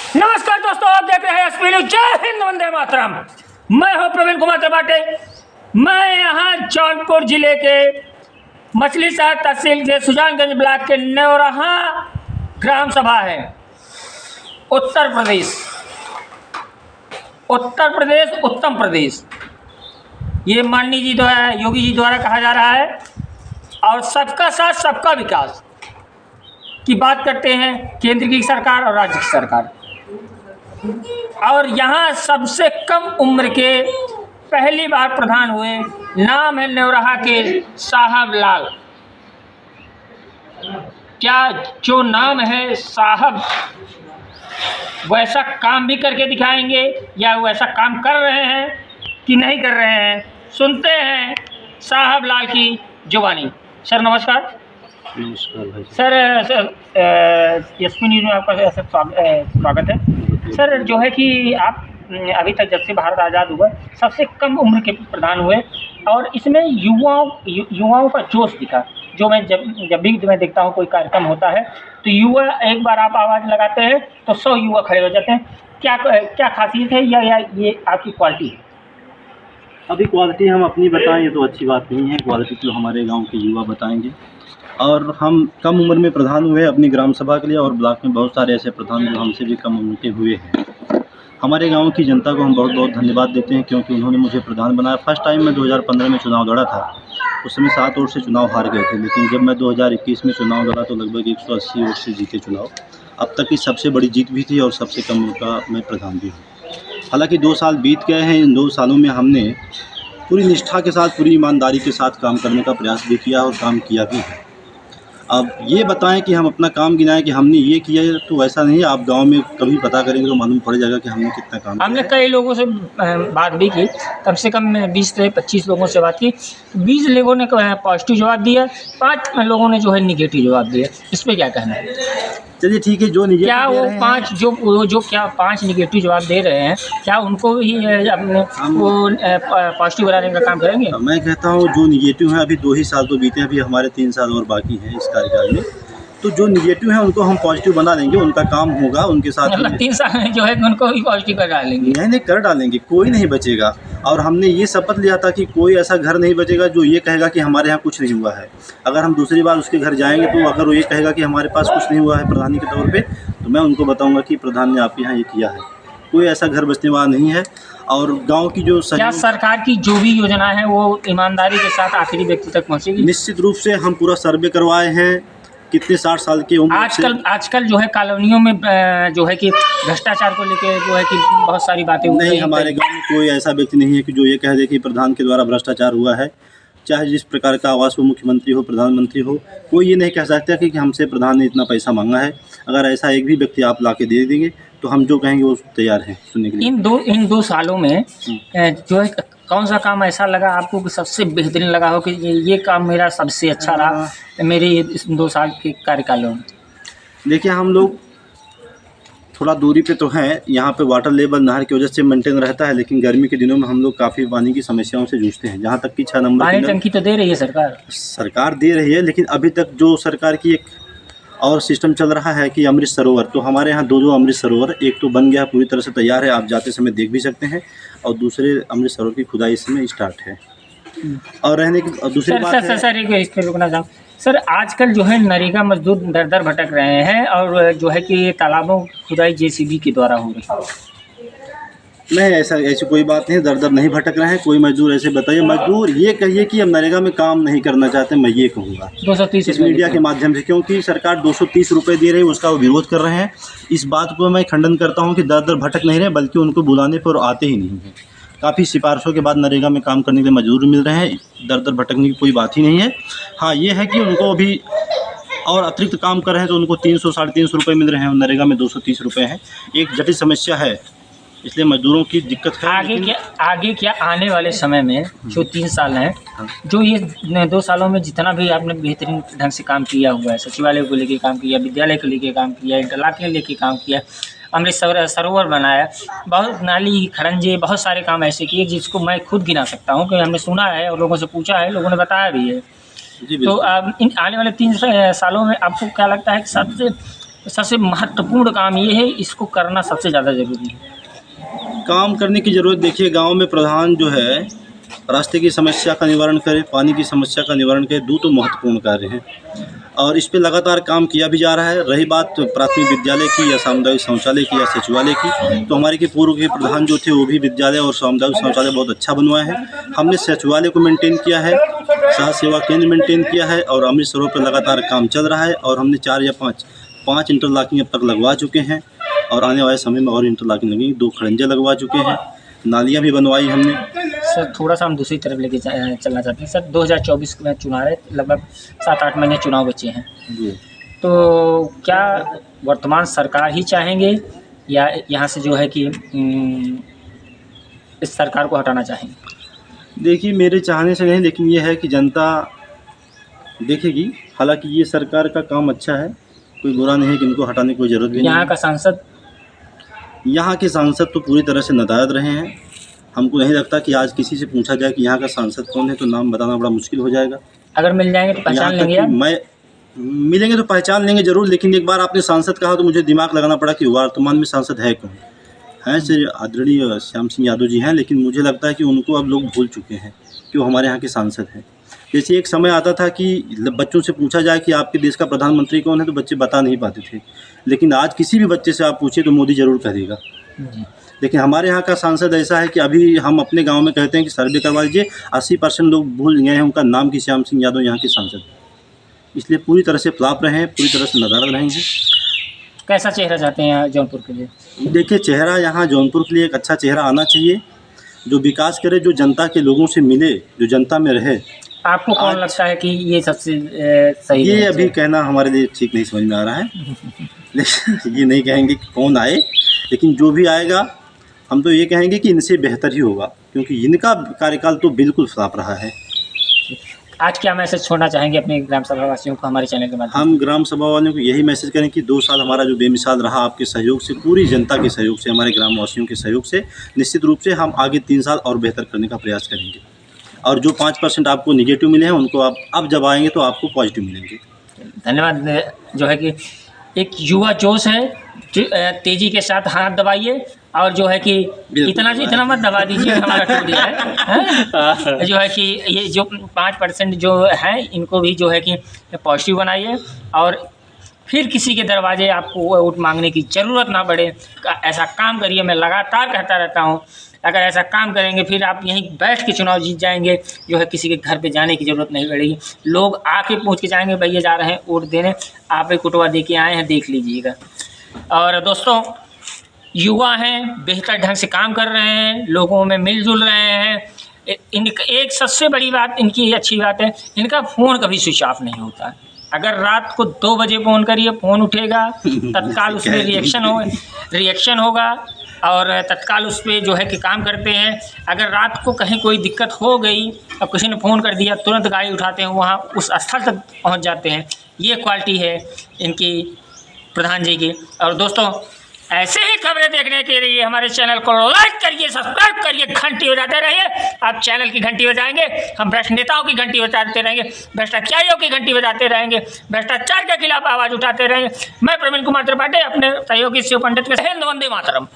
नमस्कार दोस्तों, आप देख रहे हैं एसपी न्यूज। जय हिंद, वंदे मातरम। मैं हूं प्रवीण कुमार त्रिपाठी। मैं यहां जौनपुर जिले के मछली शहर तहसील के सुजानगंज ब्लॉक के नेवरहा ग्राम सभा है। उत्तर प्रदेश, उत्तम प्रदेश, ये माननीय जी द्वारा, योगी जी द्वारा कहा जा रहा है। और सबका साथ सबका विकास की बात करते हैं केंद्र की सरकार और राज्य की सरकार। और यहाँ सबसे कम उम्र के पहली बार प्रधान हुए, नाम है नेवरहा के साहब लाल। क्या जो नाम है साहब वैसा काम भी करके दिखाएंगे या वैसा काम कर रहे हैं कि नहीं कर रहे हैं? सुनते हैं साहब लाल की जुबानी। सर नमस्कार। नमस्कार भाई। सर एसपी न्यूज़ में आपका स्वागत है। सर जो है कि आप अभी तक जब से भारत आज़ाद हुआ सबसे कम उम्र के प्रधान हुए और इसमें युवाओं का जोश दिखा। जो मैं जब भी मैं देखता हूँ कोई कार्यक्रम होता है तो युवा, एक बार आप आवाज़ लगाते हैं तो 100 युवा खड़े हो जाते हैं। क्या खासियत है या ये आपकी क्वालिटी है? अभी क्वालिटी हम अपनी बताएं ये तो अच्छी बात नहीं है। क्वालिटी तो हमारे गांव के युवा बताएंगे। और हम कम उम्र में प्रधान हुए अपनी ग्राम सभा के लिए, और ब्लॉक में बहुत सारे ऐसे प्रधान जो हमसे भी कम उम्र के हुए हैं। हमारे गांव की जनता को हम बहुत बहुत धन्यवाद देते हैं, क्योंकि उन्होंने मुझे प्रधान बनाया। फर्स्ट टाइम मैं 2015 में चुनाव लड़ा था, उस समय 7 वोट से चुनाव हार गए थे। लेकिन जब मैं 2021 में चुनाव लड़ा तो लगभग 180 वोट से जीते चुनाव। अब तक की सबसे बड़ी जीत भी थी और सबसे कम उम्र का मैं प्रधान भी हूँ। हालाँकि 2 साल बीत गए हैं। इन 2 सालों में हमने पूरी निष्ठा के साथ, पूरी ईमानदारी के साथ काम करने का प्रयास भी किया और काम किया भी है। अब ये बताएं कि हम अपना काम गिनाएं कि हमने ये किया है, तो वैसा नहीं है। आप गांव में कभी पता करेंगे तो मालूम पड़ जाएगा कि हमने कितना काम हमने कई लोगों से बात भी की, कम से कम 20 से 25 लोगों से बात की। 20 लोगों ने पॉजिटिव जवाब दिया, 5 लोगों ने जो है निगेटिव जवाब दिया। इस पर क्या कहना है? चलिए ठीक है। जो निगेटिव क्या वो 5 जो क्या 5 निगेटिव जवाब दे रहे हैं, क्या उनको ही अपने वो पॉजिटिव बनाने का काम करेंगे? मैं कहता हूँ जो निगेटिव है, अभी 2 ही साल तो बीते हैं, अभी हमारे 3 साल और बाकी हैं इस कार्यकाल में। तो जो निगेटिव है उनको हम पॉजिटिव बना देंगे, उनका काम होगा उनके साथ। मतलब 3 साल में जो है उनको भी पॉजिटिव कर डालेंगे। नहीं कर डालेंगे, कोई नहीं बचेगा। और हमने ये शपथ लिया था कि कोई ऐसा घर नहीं बचेगा जो ये कहेगा कि हमारे यहाँ कुछ नहीं हुआ है। अगर हम दूसरी बार उसके घर जाएंगे तो अगर वो ये कहेगा कि हमारे पास कुछ नहीं हुआ है प्रधानी के तौर पे, तो मैं उनको बताऊंगा कि प्रधान ने आपके यहाँ ये किया है। कोई ऐसा घर बचने वाला नहीं है। और गांव की जो क्या सरकार की जो भी योजना है वो ईमानदारी के साथ आखिरी व्यक्ति तक पहुँचेगी? निश्चित रूप से। हम पूरा सर्वे करवाए हैं। कितने 60 साल की उम्र आजकल जो है कॉलोनियों में जो है कि भ्रष्टाचार को लेके जो है कि बहुत सारी बातें नहीं, हमारे गांव में कोई ऐसा व्यक्ति नहीं है कि जो ये कह दे कि प्रधान के द्वारा भ्रष्टाचार हुआ है। चाहे जिस प्रकार का आवास हो, मुख्यमंत्री हो, प्रधानमंत्री हो, कोई ये नहीं कह सकता कि हमसे प्रधान ने इतना पैसा मांगा है। अगर ऐसा एक भी व्यक्ति आप ला के दे देंगे तो हम जो कहेंगे वो तैयार हैं सुनने के लिए। इन दो सालों में जो है कौन सा काम ऐसा लगा आपको कि सबसे बेहतरीन लगा हो कि ये काम मेरा सबसे अच्छा रहा मेरे इस 2 साल के कार्यकालों में? देखिए, हम लोग थोड़ा दूरी पे तो हैं। यहाँ पे वाटर लेवल नहर की वजह से मेंटेन रहता है, लेकिन गर्मी के दिनों में हम लोग काफ़ी पानी की समस्याओं से जूझते हैं। जहाँ तक कि 6 नंबर पानी टंकी तो दे रही है सरकार दे रही है, लेकिन अभी तक जो सरकार की एक और सिस्टम चल रहा है कि अमृत सरोवर, तो हमारे यहाँ 2 अमृत सरोवर, एक तो बन गया, पूरी तरह से तैयार है, आप जाते समय देख भी सकते हैं, और दूसरे अमृत सरोवर की खुदाई इस समय स्टार्ट है। और रहने की दूसरी बात है सर एक इस पर रुकना चाहूँ सर। आजकल जो है नरेगा मजदूर दर दर भटक रहे हैं और जो है कि तालाबों की खुदाई JCB के द्वारा हो रही है। नहीं, ऐसी कोई बात नहीं। दर दर नहीं भटक रहे हैं। कोई मजदूर ऐसे बताइए, मजदूर ये कहिए कि हम नरेगा में काम नहीं करना चाहते, मैं ये कहूँगा 230 इस मीडिया के माध्यम से, क्योंकि सरकार 230 रुपये दे रही है, उसका वो विरोध कर रहे हैं। इस बात को मैं खंडन करता हूँ कि दर दर भटक नहीं रहे, बल्कि उनको बुलाने पर आते ही नहीं हैं। काफ़ी सिफारिशों के बाद नरेगा में काम करने के लिए मजदूर मिल रहे हैं। दर दर भटकने की कोई बात ही नहीं है। हाँ, ये है कि उनको अभी और अतिरिक्त काम कर रहे हैं तो उनको 300 साढ़े 300 रुपये मिल रहे हैं, नरेगा में 230 रुपये हैं। एक जटिल समस्या है, इसलिए मजदूरों की दिक्कत है। आगे क्या आने वाले समय में जो 3 साल हैं, जो ये 2 सालों में जितना भी आपने बेहतरीन ढंग से काम किया हुआ है, सचिवालय को लेके काम किया, विद्यालय को लेके काम किया, इंटरलॉक के लेके काम किया, अमृत सरोवर बनाया, बहुत नाली खरंजे, बहुत सारे काम ऐसे किए जिसको मैं खुद गिना सकता हूँ कि हमने सुना है और लोगों से पूछा है, लोगों ने बताया भी है। तो इन आने वाले 3 सालों में आपको क्या लगता है कि सबसे सबसे महत्वपूर्ण काम ये है, इसको करना सबसे ज़्यादा ज़रूरी है। काम करने की ज़रूरत, देखिए गांव में प्रधान जो है रास्ते की समस्या का निवारण करे, पानी की समस्या का निवारण करे, दो तो महत्वपूर्ण कार्य हैं और इस पे लगातार काम किया भी जा रहा है। रही बात प्राथमिक विद्यालय की या सामुदायिक शौचालय की या सचिवालय की, तो हमारे के पूर्व के प्रधान जो थे वो भी विद्यालय और सामुदायिक शौचालय बहुत अच्छा बनवाए हैं। हमने सचिवालय को मेंटेन किया है, साथ सेवा केंद्र मेंटेन किया है और अमृत सरोवर पर लगातार काम चल रहा है और हमने 4 या 5 इंटरलॉकिंग अब तक लगवा चुके हैं और आने वाले समय में और इंटरलॉकिंग लगेंगी। 2 खड़ंजे लगवा चुके हैं, नालियाँ भी बनवाई हमने। सर थोड़ा सा हम दूसरी तरफ लेके चलना चाहते हैं। सर 2024 में चुनाव है, लगभग 7-8 महीने चुनाव बचे हैं, जी। तो क्या वर्तमान सरकार ही चाहेंगे या यहाँ से जो है कि इस सरकार को हटाना चाहेंगे? देखिए मेरे चाहने से नहीं, लेकिन ये है कि जनता देखेगी। हालांकि ये सरकार का काम अच्छा है, कोई बुरा नहीं है कि इनको हटाने की कोई ज़रूरत भी नहीं यहाँ है। का सांसद, यहाँ के सांसद तो पूरी तरह से नादायद रहे हैं। हमको नहीं लगता कि आज किसी से पूछा जाए कि यहाँ का सांसद कौन है तो नाम बताना बड़ा मुश्किल हो जाएगा। अगर मिल जाएंगे तो पहचान यहाँ तक लेंगे कि आप? मैं मिलेंगे तो पहचान लेंगे ज़रूर, लेकिन एक बार आपने सांसद कहा तो मुझे दिमाग लगाना पड़ा कि वर्तमान में सांसद है कौन। हैं श्री आदरणीय श्याम सिंह यादव जी हैं, लेकिन मुझे लगता है कि उनको अब लोग भूल चुके हैं कि वो हमारे यहाँ के सांसद हैं। जैसे एक समय आता था कि बच्चों से पूछा जाए कि आपके देश का प्रधानमंत्री कौन है तो बच्चे बता नहीं पाते थे, लेकिन आज किसी भी बच्चे से आप पूछिए तो मोदी ज़रूर कह देगा। लेकिन हमारे यहाँ का सांसद ऐसा है कि अभी हम अपने गांव में कहते हैं कि सर्वे करवा लीजिए, 80% लोग भूल गए हैं उनका नाम कि श्याम सिंह यादव यहाँ के सांसद। इसलिए पूरी तरह से फ्लॉप रहे हैं, पूरी तरह से नादारद रहेंगे। कैसा चेहरा चाहते हैं जौनपुर के लिए? देखिए चेहरा यहाँ जौनपुर के लिए एक अच्छा चेहरा आना चाहिए, जो विकास करे, जो जनता के लोगों से मिले, जो जनता में रहे। आपको कौन लगता है कि ये सबसे सही? ये अभी कहना हमारे लिए ठीक नहीं समझ में आ रहा है, लेकिन ये नहीं कहेंगे कि कौन आए, लेकिन जो भी आएगा हम तो ये कहेंगे कि इनसे बेहतर ही होगा, क्योंकि इनका कार्यकाल तो बिल्कुल फ्लॉप रहा है। आज क्या मैसेज छोड़ना चाहेंगे अपने ग्राम सभा वासियों को हमारे चैनल के माध्यम? हम ग्राम सभा वालों को यही मैसेज करें कि 2 साल हमारा जो बेमिसाल रहा आपके सहयोग से, पूरी जनता के सहयोग से, हमारे ग्राम वासियों के सहयोग से, निश्चित रूप से हम आगे 3 साल और बेहतर करने का प्रयास करेंगे और जो 5% आपको निगेटिव मिले हैं उनको आप अब जब आएंगे तो आपको पॉजिटिव मिलेंगे। धन्यवाद। जो है कि एक युवा जोश है, तेज़ी के साथ हाथ दबाइए और जो है कि इतना मत दबा दीजिए हमारा टूट दिया है। जो है कि ये जो 5% जो है इनको भी जो है कि पॉजिटिव बनाइए और फिर किसी के दरवाजे आपको वोट मांगने की ज़रूरत ना पड़े। ऐसा काम करिए, मैं लगातार कहता रहता हूँ, अगर ऐसा काम करेंगे फिर आप यहीं बैठ के चुनाव जीत जाएंगे। जो है किसी के घर पे जाने की ज़रूरत नहीं पड़ेगी, लोग आके पूछ के जाएंगे भैया जा रहे हैं वोट देने, आप एक कुटवा दे के आए हैं, देख लीजिएगा। और दोस्तों युवा हैं, बेहतर ढंग से काम कर रहे हैं, लोगों में मिलजुल रहे हैं। एक सबसे बड़ी बात इनकी अच्छी बात है, इनका फ़ोन कभी स्विच ऑफ नहीं होता। अगर रात को 2 बजे फ़ोन करिए फ़ोन उठेगा, तत्काल उसमें रिएक्शन होगा और तत्काल उस पर जो है कि काम करते हैं। अगर रात को कहीं कोई दिक्कत हो गई और किसी ने फ़ोन कर दिया, तुरंत गाड़ी उठाते हैं, वहाँ उस स्थल तक पहुँच जाते हैं। ये क्वालिटी है इनकी प्रधान जी की। और दोस्तों ऐसे ही खबरें देखने के लिए हमारे चैनल को लाइक करिए, सब्सक्राइब करिए, घंटी बजाते रहिए। आप चैनल की घंटी बजाएंगे, हम भ्रष्ट नेताओं की घंटी बजाते रहेंगे, भ्रष्टाचारियों की घंटी बजाते रहेंगे, भ्रष्टाचार के खिलाफ आवाज़ उठाते रहेंगे। मैं प्रवीण कुमार त्रिपाठी अपने सहयोगी शिव पंडित के हिंद वंदे मातरम।